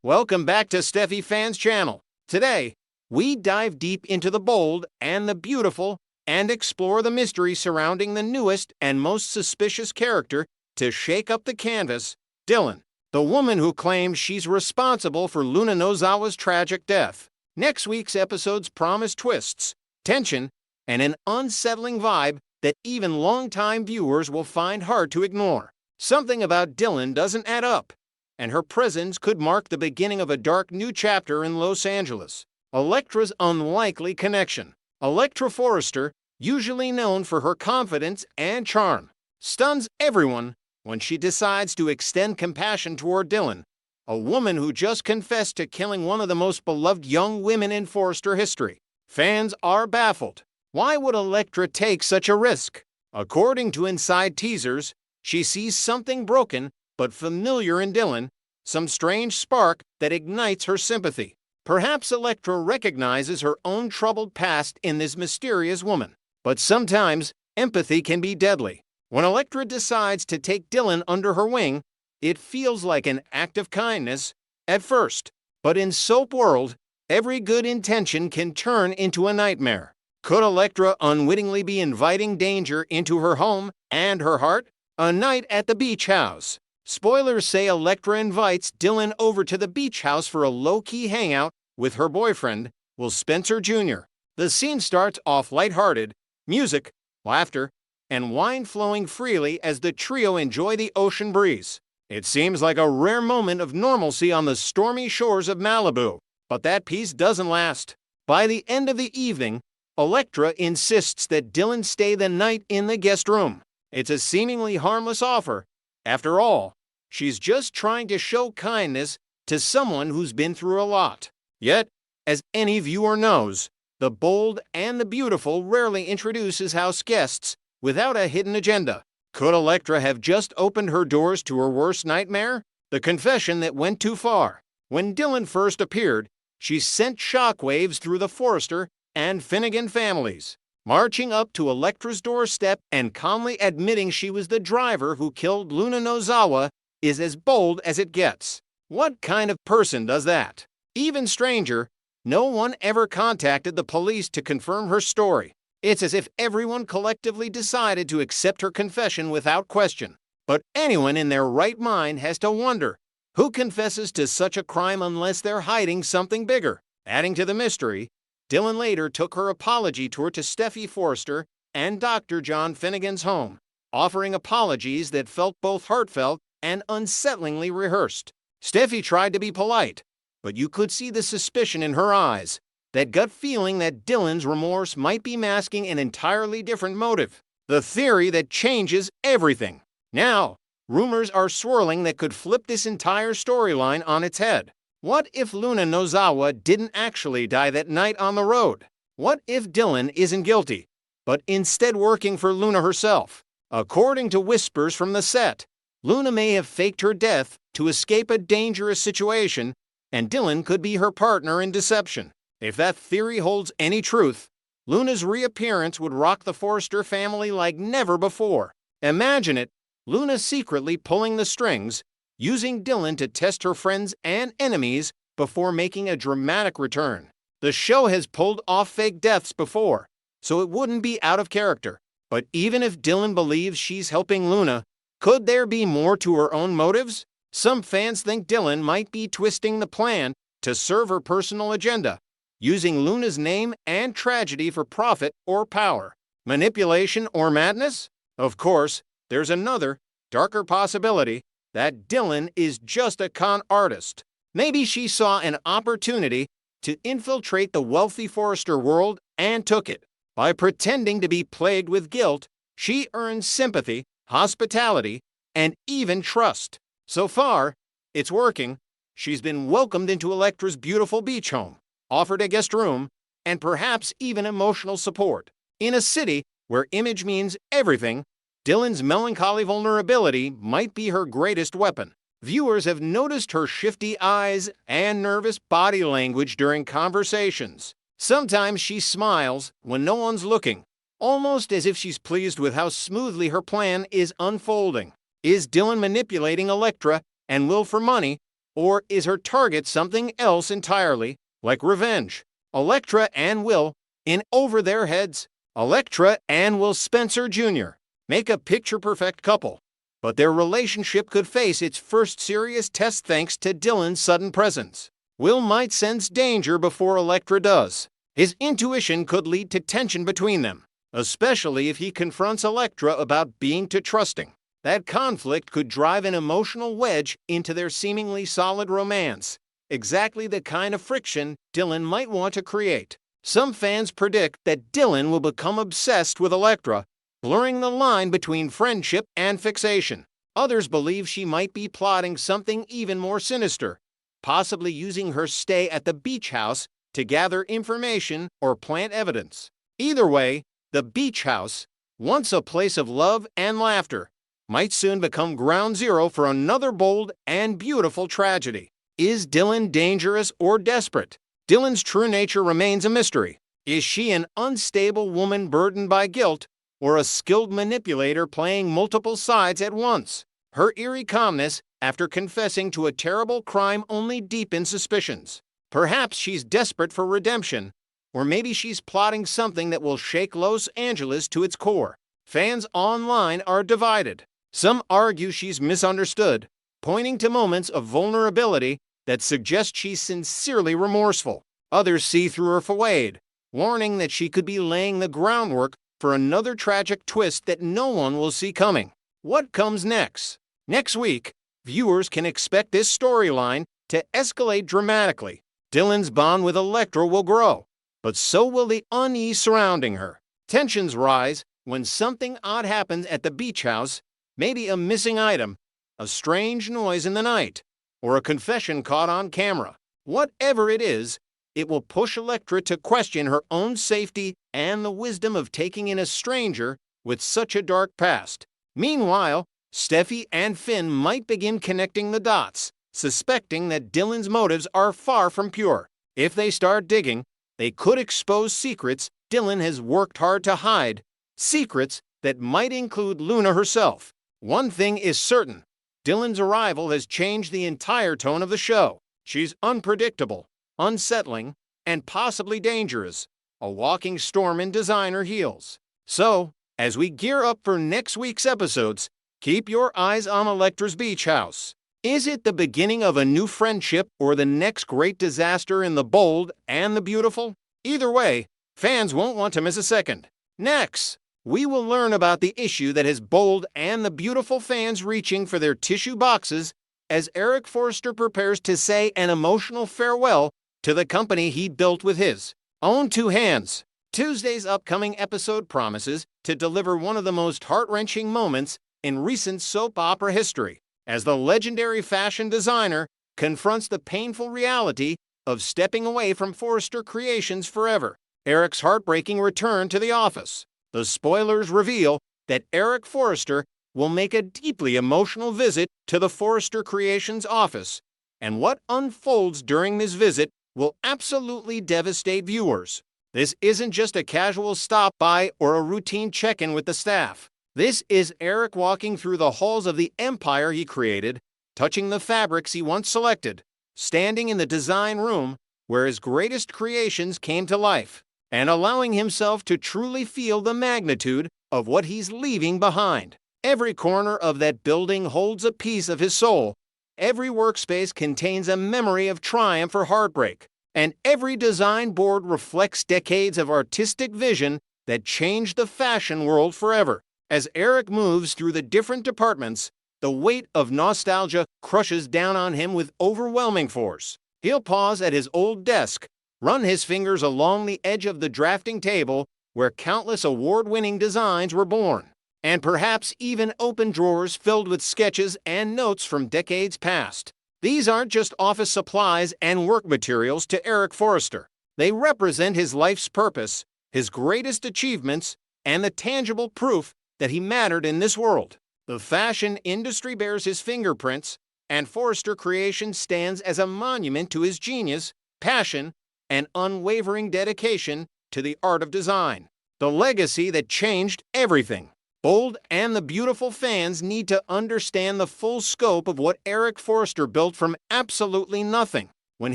Welcome back to Steffi Fans Channel. Today, we dive deep into the bold and the beautiful and explore the mystery surrounding the newest and most suspicious character to shake up the canvas, Dylan, the woman who claims she's responsible for Luna Nozawa's tragic death. Next week's episodes promise twists, tension, and an unsettling vibe that even longtime viewers will find hard to ignore. Something about Dylan doesn't add up, and her presence could mark the beginning of a dark new chapter in Los Angeles. Elektra's unlikely connection. Elektra Forrester, usually known for her confidence and charm, stuns everyone when she decides to extend compassion toward Dylan, a woman who just confessed to killing one of the most beloved young women in Forrester history. Fans are baffled. Why would Elektra take such a risk? According to inside teasers, she sees something broken but familiar in Dylan, some strange spark that ignites her sympathy. Perhaps Elektra recognizes her own troubled past in this mysterious woman. But sometimes, empathy can be deadly. When Elektra decides to take Dylan under her wing, it feels like an act of kindness at first. But in soap world, every good intention can turn into a nightmare. Could Elektra unwittingly be inviting danger into her home and her heart? A night at the beach house. Spoilers say Elektra invites Dylan over to the beach house for a low-key hangout with her boyfriend, Will Spencer Jr. The scene starts off lighthearted, music, laughter, and wine flowing freely as the trio enjoy the ocean breeze. It seems like a rare moment of normalcy on the stormy shores of Malibu, but that peace doesn't last. By the end of the evening, Elektra insists that Dylan stay the night in the guest room. It's a seemingly harmless offer. After all, she's just trying to show kindness to someone who's been through a lot. Yet, as any viewer knows, the bold and the beautiful rarely introduces house guests without a hidden agenda. Could Elektra have just opened her doors to her worst nightmare? The confession that went too far. When Dylan first appeared, she sent shockwaves through the Forrester and Finnegan families. Marching up to Elektra's doorstep and calmly admitting she was the driver who killed Luna Nozawa is as bold as it gets. What kind of person does that? Even stranger, no one ever contacted the police to confirm her story. It's as if everyone collectively decided to accept her confession without question. But anyone in their right mind has to wonder, who confesses to such a crime unless they're hiding something bigger? Adding to the mystery, Dylan later took her apology tour to Steffi Forrester and Dr. John Finnegan's home, offering apologies that felt both heartfelt and unsettlingly rehearsed. Steffi tried to be polite, but you could see the suspicion in her eyes, that gut feeling that Dylan's remorse might be masking an entirely different motive, the theory that changes everything. Now, rumors are swirling that could flip this entire storyline on its head. What if Luna Nozawa didn't actually die that night on the road? What if Dylan isn't guilty, but instead working for Luna herself? According to whispers from the set, Luna may have faked her death to escape a dangerous situation, and Dylan could be her partner in deception. If that theory holds any truth, Luna's reappearance would rock the Forrester family like never before. Imagine it, Luna secretly pulling the strings, using Dylan to test her friends and enemies before making a dramatic return. The show has pulled off fake deaths before, so it wouldn't be out of character. But even if Dylan believes she's helping Luna, could there be more to her own motives? Some fans think Dylan might be twisting the plan to serve her personal agenda, using Luna's name and tragedy for profit or power. Manipulation or madness? Of course, there's another, darker possibility that Dylan is just a con artist. Maybe she saw an opportunity to infiltrate the wealthy Forrester world and took it. By pretending to be plagued with guilt, she earns sympathy, hospitality, and even trust. So far, it's working. She's been welcomed into Elektra's beautiful beach home, offered a guest room, and perhaps even emotional support. In a city where image means everything, Dylan's melancholy vulnerability might be her greatest weapon. Viewers have noticed her shifty eyes and nervous body language during conversations. Sometimes she smiles when no one's looking, almost as if she's pleased with how smoothly her plan is unfolding. Is Dylan manipulating Elektra and Will for money, Or is her target something else entirely, like revenge? Elektra and Will, in over their heads. Elektra and Will Spencer Jr. make a picture-perfect couple, but their relationship could face its first serious test thanks to Dylan's sudden presence. Will might sense danger before Elektra does. His intuition could lead to tension between them, especially if he confronts Elektra about being too trusting. That conflict could drive an emotional wedge into their seemingly solid romance, exactly the kind of friction Dylan might want to create. Some fans predict that Dylan will become obsessed with Elektra, blurring the line between friendship and fixation. Others believe she might be plotting something even more sinister, possibly using her stay at the beach house to gather information or plant evidence. Either way, the beach house, once a place of love and laughter, might soon become ground zero for another bold and beautiful tragedy. Is Dylan dangerous or desperate? Dylan's true nature remains a mystery. Is she an unstable woman burdened by guilt, or a skilled manipulator playing multiple sides at once? Her eerie calmness after confessing to a terrible crime only deepens suspicions. Perhaps she's desperate for redemption, or maybe she's plotting something that will shake Los Angeles to its core. Fans online are divided. Some argue she's misunderstood, pointing to moments of vulnerability that suggest she's sincerely remorseful. Others see through her facade, warning that she could be laying the groundwork for another tragic twist that no one will see coming. What comes next? Next week, viewers can expect this storyline to escalate dramatically. Dylan's bond with Elektra will grow, but so will the unease surrounding her. Tensions rise when something odd happens at the beach house, maybe a missing item, a strange noise in the night, or a confession caught on camera. Whatever it is, it will push Elektra to question her own safety and the wisdom of taking in a stranger with such a dark past. Meanwhile, Steffi and Finn might begin connecting the dots, suspecting that Dylan's motives are far from pure. If they start digging, they could expose secrets Dylan has worked hard to hide, secrets that might include Luna herself. One thing is certain, Dylan's arrival has changed the entire tone of the show. She's unpredictable, unsettling, and possibly dangerous, a walking storm in designer heels. So, as we gear up for next week's episodes, keep your eyes on Elektra's beach house. Is it the beginning of a new friendship or the next great disaster in the bold and the beautiful? Either way, fans won't want to miss a second. Next, we will learn about the issue that has bold and the beautiful fans reaching for their tissue boxes as Eric Forrester prepares to say an emotional farewell to the company he built with his own two hands. Tuesday's upcoming episode promises to deliver one of the most heart-wrenching moments in recent soap opera history, as the legendary fashion designer confronts the painful reality of stepping away from Forrester Creations forever. Eric's heartbreaking return to the office. The spoilers reveal that Eric Forrester will make a deeply emotional visit to the Forrester Creations office, and what unfolds during this visit will absolutely devastate viewers. This isn't just a casual stop by or a routine check-in with the staff. This is Eric walking through the halls of the empire he created, touching the fabrics he once selected, standing in the design room where his greatest creations came to life, and allowing himself to truly feel the magnitude of what he's leaving behind. Every corner of that building holds a piece of his soul. Every workspace contains a memory of triumph or heartbreak, and every design board reflects decades of artistic vision that changed the fashion world forever. As Eric moves through the different departments, the weight of nostalgia crushes down on him with overwhelming force. He'll pause at his old desk, run his fingers along the edge of the drafting table where countless award-winning designs were born, and perhaps even open drawers filled with sketches and notes from decades past. These aren't just office supplies and work materials to Eric Forrester. They represent his life's purpose, his greatest achievements, and the tangible proof that he mattered in this world. The fashion industry bears his fingerprints, and Forrester Creations stands as a monument to his genius, passion, and unwavering dedication to the art of design. The legacy that changed everything. Bold and the Beautiful fans need to understand the full scope of what Eric Forrester built from absolutely nothing. When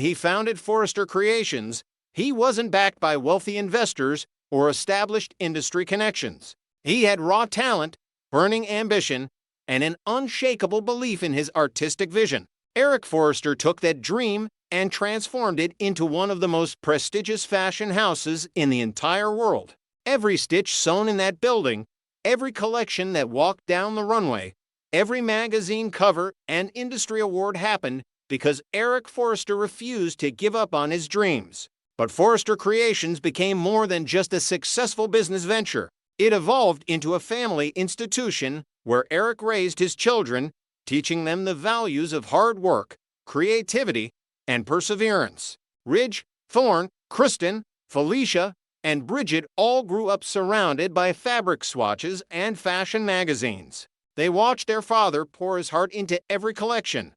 he founded Forrester Creations, he wasn't backed by wealthy investors or established industry connections. He had raw talent, burning ambition, and an unshakable belief in his artistic vision. Eric Forrester took that dream and transformed it into one of the most prestigious fashion houses in the entire world. Every stitch sewn in that building, every collection that walked down the runway, every magazine cover and industry award happened because Eric Forrester refused to give up on his dreams. But Forrester Creations became more than just a successful business venture. It evolved into a family institution where Eric raised his children, teaching them the values of hard work, creativity, and perseverance. Ridge, Thorne, Kristen, Felicia, and Bridget all grew up surrounded by fabric swatches and fashion magazines. They watched their father pour his heart into every collection,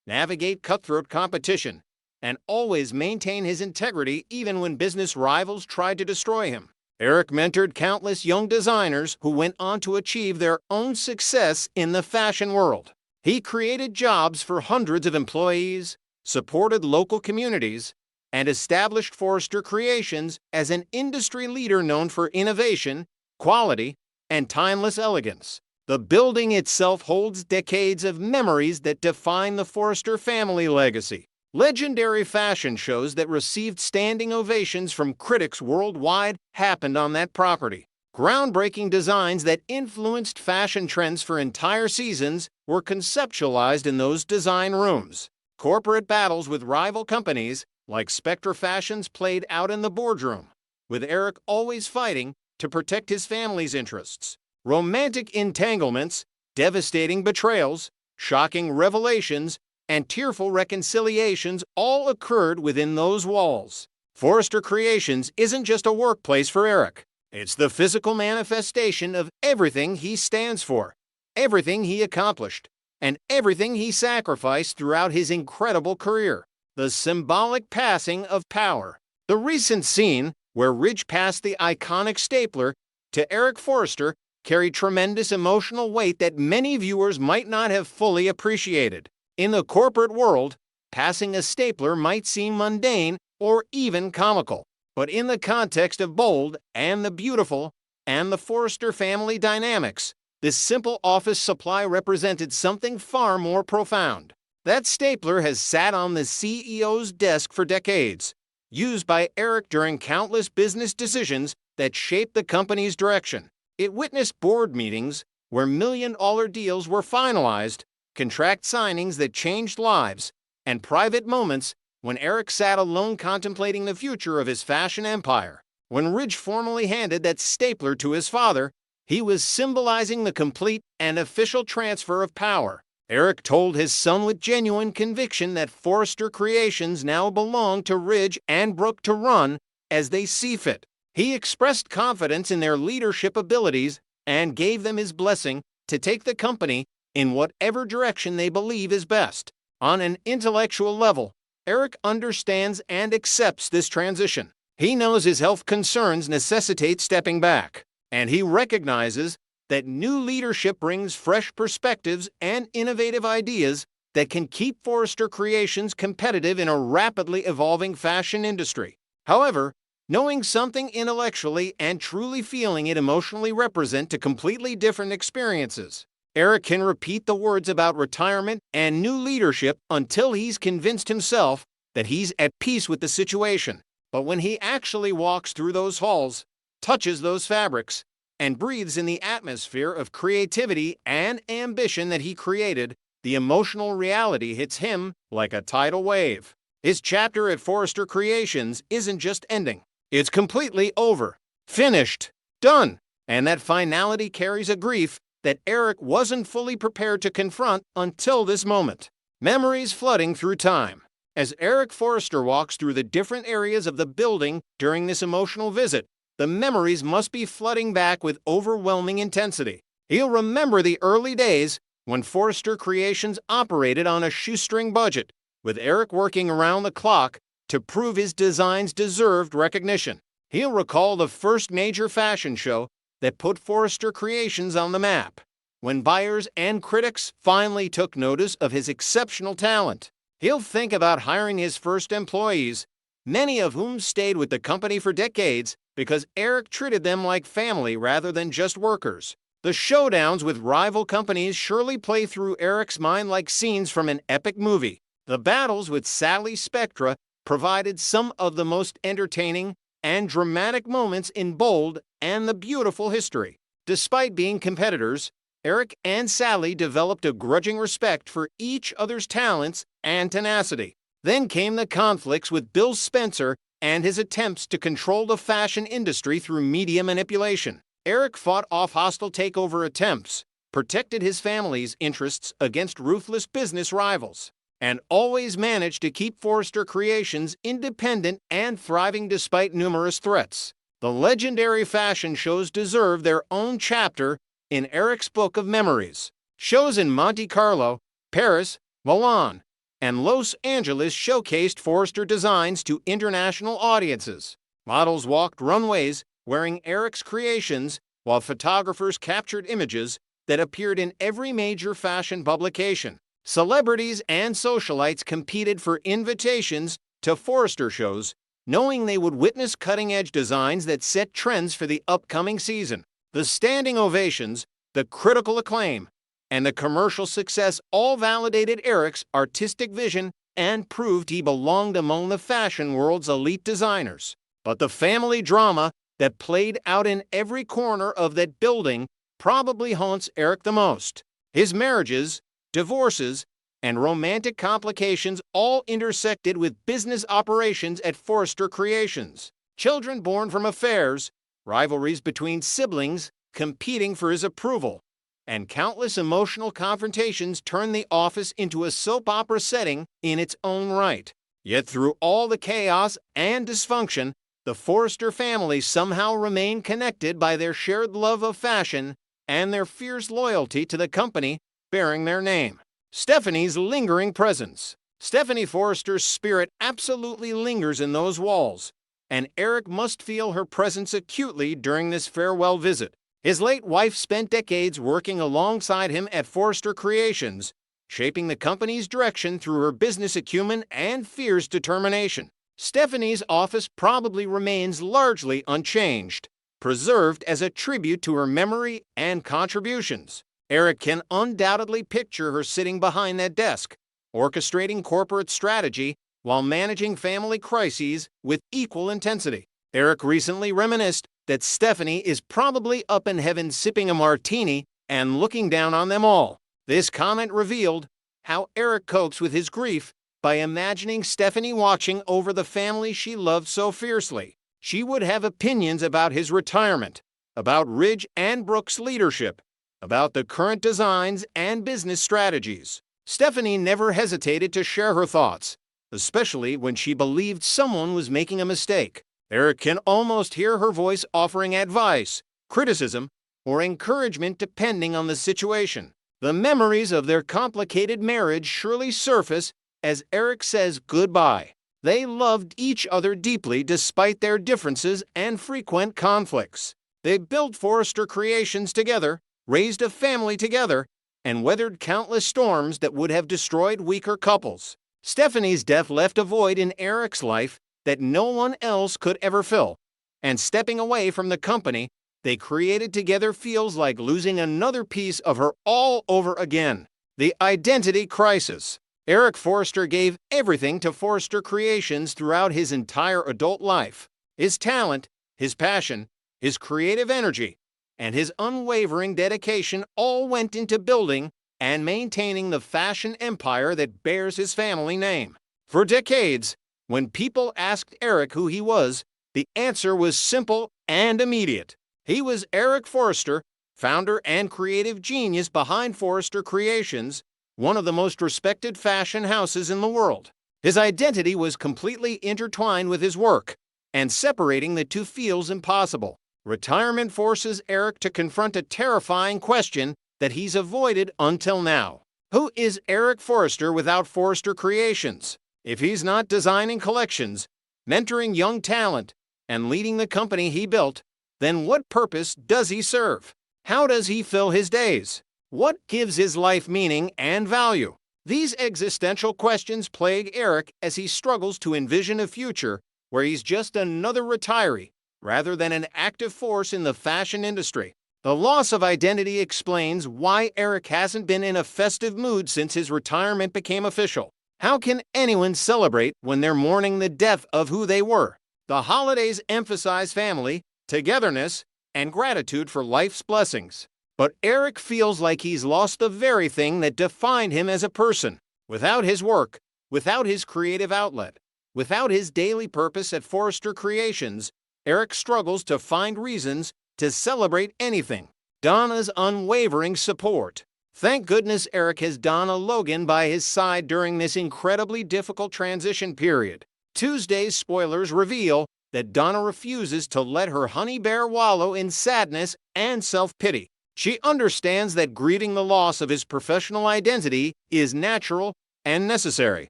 navigate cutthroat competition, and always maintain his integrity even when business rivals tried to destroy him. Eric mentored countless young designers who went on to achieve their own success in the fashion world. He created jobs for hundreds of employees, supported local communities, and established Forrester Creations as an industry leader known for innovation, quality, and timeless elegance. The building itself holds decades of memories that define the Forrester family legacy. Legendary fashion shows that received standing ovations from critics worldwide happened on that property. Groundbreaking designs that influenced fashion trends for entire seasons were conceptualized in those design rooms. Corporate battles with rival companies like Spectra Fashions played out in the boardroom, with Eric always fighting to protect his family's interests. Romantic entanglements, devastating betrayals, shocking revelations, and tearful reconciliations all occurred within those walls. Forrester Creations isn't just a workplace for Eric. It's the physical manifestation of everything he stands for, everything he accomplished, and everything he sacrificed throughout his incredible career. The symbolic passing of power. The recent scene where Ridge passed the iconic stapler to Eric Forrester carried tremendous emotional weight that many viewers might not have fully appreciated. In the corporate world, passing a stapler might seem mundane or even comical. But in the context of Bold and the Beautiful and the Forrester family dynamics, this simple office supply represented something far more profound. That stapler has sat on the CEO's desk for decades, used by Eric during countless business decisions that shaped the company's direction. It witnessed board meetings where million-dollar deals were finalized, contract signings that changed lives, and private moments when Eric sat alone contemplating the future of his fashion empire. When Ridge formally handed that stapler to his father, he was symbolizing the complete and official transfer of power. Eric told his son with genuine conviction that Forrester Creations now belonged to Ridge and Brooke to run as they see fit. He expressed confidence in their leadership abilities and gave them his blessing to take the company in whatever direction they believe is best. On an intellectual level, Eric understands and accepts this transition. He knows his health concerns necessitate stepping back, and he recognizes that new leadership brings fresh perspectives and innovative ideas that can keep Forrester Creations competitive in a rapidly evolving fashion industry. However, knowing something intellectually and truly feeling it emotionally represent two completely different experiences. Eric can repeat the words about retirement and new leadership until he's convinced himself that he's at peace with the situation. But when he actually walks through those halls, touches those fabrics, and breathes in the atmosphere of creativity and ambition that he created, the emotional reality hits him like a tidal wave. His chapter at Forrester Creations isn't just ending. It's completely over. Finished. Done. And that finality carries a grief that Eric wasn't fully prepared to confront until this moment. Memories flooding through time. As Eric Forrester walks through the different areas of the building during this emotional visit, the memories must be flooding back with overwhelming intensity. He'll remember the early days when Forrester Creations operated on a shoestring budget, with Eric working around the clock to prove his designs deserved recognition. He'll recall the first major fashion show that put Forrester Creations on the map. When buyers and critics finally took notice of his exceptional talent, he'll think about hiring his first employees, many of whom stayed with the company for decades because Eric treated them like family rather than just workers. The showdowns with rival companies surely play through Eric's mind like scenes from an epic movie. The battles with Sally Spectra provided some of the most entertaining and dramatic moments in Bold and the Beautiful history. Despite being competitors, Eric and Sally developed a grudging respect for each other's talents and tenacity. Then came the conflicts with Bill Spencer and his attempts to control the fashion industry through media manipulation. Eric fought off hostile takeover attempts, protected his family's interests against ruthless business rivals, and always managed to keep Forrester Creations independent and thriving despite numerous threats. The legendary fashion shows deserve their own chapter in Eric's book of memories. Shows in Monte Carlo, Paris, Milan, and Los Angeles showcased Forrester designs to international audiences. Models walked runways wearing Eric's creations, while photographers captured images that appeared in every major fashion publication. Celebrities and socialites competed for invitations to Forrester shows, knowing they would witness cutting-edge designs that set trends for the upcoming season. The standing ovations, the critical acclaim, and the commercial success all validated Eric's artistic vision and proved he belonged among the fashion world's elite designers. But the family drama that played out in every corner of that building probably haunts Eric the most. His marriages, divorces, and romantic complications all intersected with business operations at Forrester Creations. Children born from affairs, rivalries between siblings competing for his approval, and countless emotional confrontations turned the office into a soap opera setting in its own right. Yet through all the chaos and dysfunction, the Forrester family somehow remained connected by their shared love of fashion and their fierce loyalty to the company bearing their name. Stephanie's lingering presence. Stephanie Forrester's spirit absolutely lingers in those walls, and Eric must feel her presence acutely during this farewell visit. His late wife spent decades working alongside him at Forrester Creations, shaping the company's direction through her business acumen and fierce determination. Stephanie's office probably remains largely unchanged, preserved as a tribute to her memory and contributions. Eric can undoubtedly picture her sitting behind that desk, orchestrating corporate strategy while managing family crises with equal intensity. Eric recently reminisced that Stephanie is probably up in heaven sipping a martini and looking down on them all. This comment revealed how Eric copes with his grief by imagining Stephanie watching over the family she loved so fiercely. She would have opinions about his retirement, about Ridge and Brooks' leadership, about the current designs and business strategies. Stephanie never hesitated to share her thoughts, especially when she believed someone was making a mistake. Eric can almost hear her voice offering advice, criticism, or encouragement depending on the situation. The memories of their complicated marriage surely surface as Eric says goodbye. They loved each other deeply despite their differences and frequent conflicts. They built Forrester Creations together, raised a family together, and weathered countless storms that would have destroyed weaker couples. Stephanie's death left a void in Eric's life that no one else could ever fill, and stepping away from the company they created together feels like losing another piece of her all over again. The identity crisis. Eric Forrester gave everything to Forrester Creations throughout his entire adult life. His talent, his passion, his creative energy, and his unwavering dedication all went into building and maintaining the fashion empire that bears his family name. For decades, when people asked Eric who he was, the answer was simple and immediate. He was Eric Forrester, founder and creative genius behind Forrester Creations, one of the most respected fashion houses in the world. His identity was completely intertwined with his work, and separating the two feels impossible. Retirement forces Eric to confront a terrifying question that he's avoided until now. Who is Eric Forrester without Forrester Creations? If he's not designing collections, mentoring young talent, and leading the company he built, Then what purpose does he serve? How does he fill his days? What gives his life meaning and value? These existential questions plague Eric as he struggles to envision a future where he's just another retiree rather than an active force in the fashion industry. The loss of identity explains why Eric hasn't been in a festive mood since his retirement became official. How can anyone celebrate when they're mourning the death of who they were? The holidays emphasize family, togetherness, and gratitude for life's blessings. But Eric feels like he's lost the very thing that defined him as a person. Without his work, without his creative outlet, without his daily purpose at Forrester Creations, Eric struggles to find reasons to celebrate anything. Donna's unwavering support. Thank goodness Eric has Donna Logan by his side during this incredibly difficult transition period. Tuesday's spoilers reveal that Donna refuses to let her honey bear wallow in sadness and self-pity. She understands that grieving the loss of his professional identity is natural and necessary.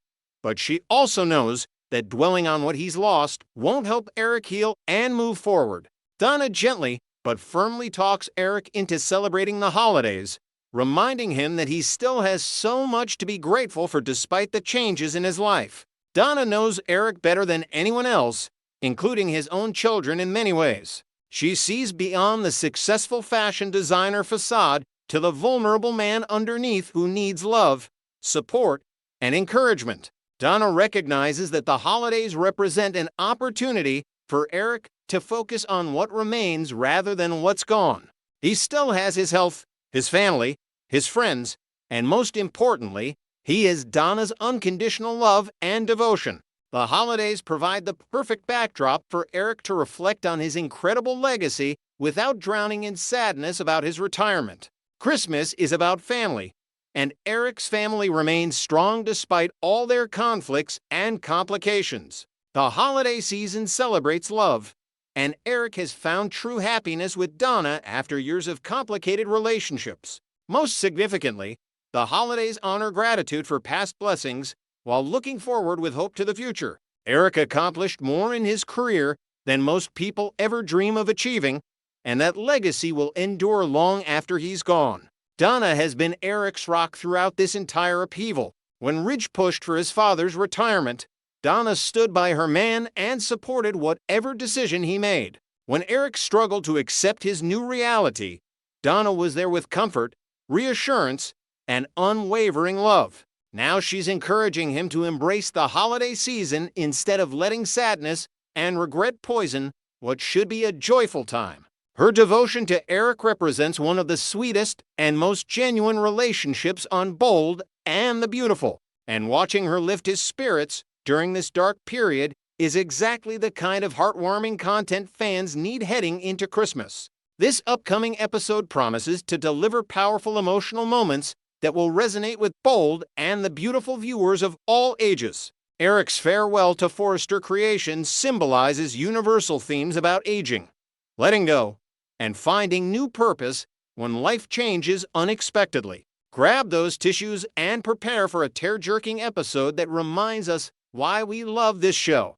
But she also knows that dwelling on what he's lost won't help Eric heal and move forward. Donna gently but firmly talks Eric into celebrating the holidays, reminding him that he still has so much to be grateful for despite the changes in his life. Donna knows Eric better than anyone else, including his own children in many ways. She sees beyond the successful fashion designer facade to the vulnerable man underneath who needs love, support, and encouragement. Donna recognizes that the holidays represent an opportunity for Eric to focus on what remains rather than what's gone. He still has his health, his family, his friends, and most importantly, he has Donna's unconditional love and devotion. The holidays provide the perfect backdrop for Eric to reflect on his incredible legacy without drowning in sadness about his retirement. Christmas is about family, and Eric's family remains strong despite all their conflicts and complications. The holiday season celebrates love, and Eric has found true happiness with Donna after years of complicated relationships. Most significantly, the holidays honor gratitude for past blessings while looking forward with hope to the future. Eric accomplished more in his career than most people ever dream of achieving, and that legacy will endure long after he's gone. Donna has been Eric's rock throughout this entire upheaval. When Ridge pushed for his father's retirement, Donna stood by her man and supported whatever decision he made. When Eric struggled to accept his new reality, Donna was there with comfort, reassurance, and unwavering love. Now she's encouraging him to embrace the holiday season instead of letting sadness and regret poison what should be a joyful time. Her devotion to Eric represents one of the sweetest and most genuine relationships on Bold and the Beautiful, and watching her lift his spirits during this dark period is exactly the kind of heartwarming content fans need heading into Christmas. This upcoming episode promises to deliver powerful emotional moments that will resonate with Bold and the Beautiful viewers of all ages. Eric's farewell to Forrester Creations symbolizes universal themes about aging, letting go, and finding new purpose when life changes unexpectedly. Grab those tissues and prepare for a tear-jerking episode that reminds us why we love this show.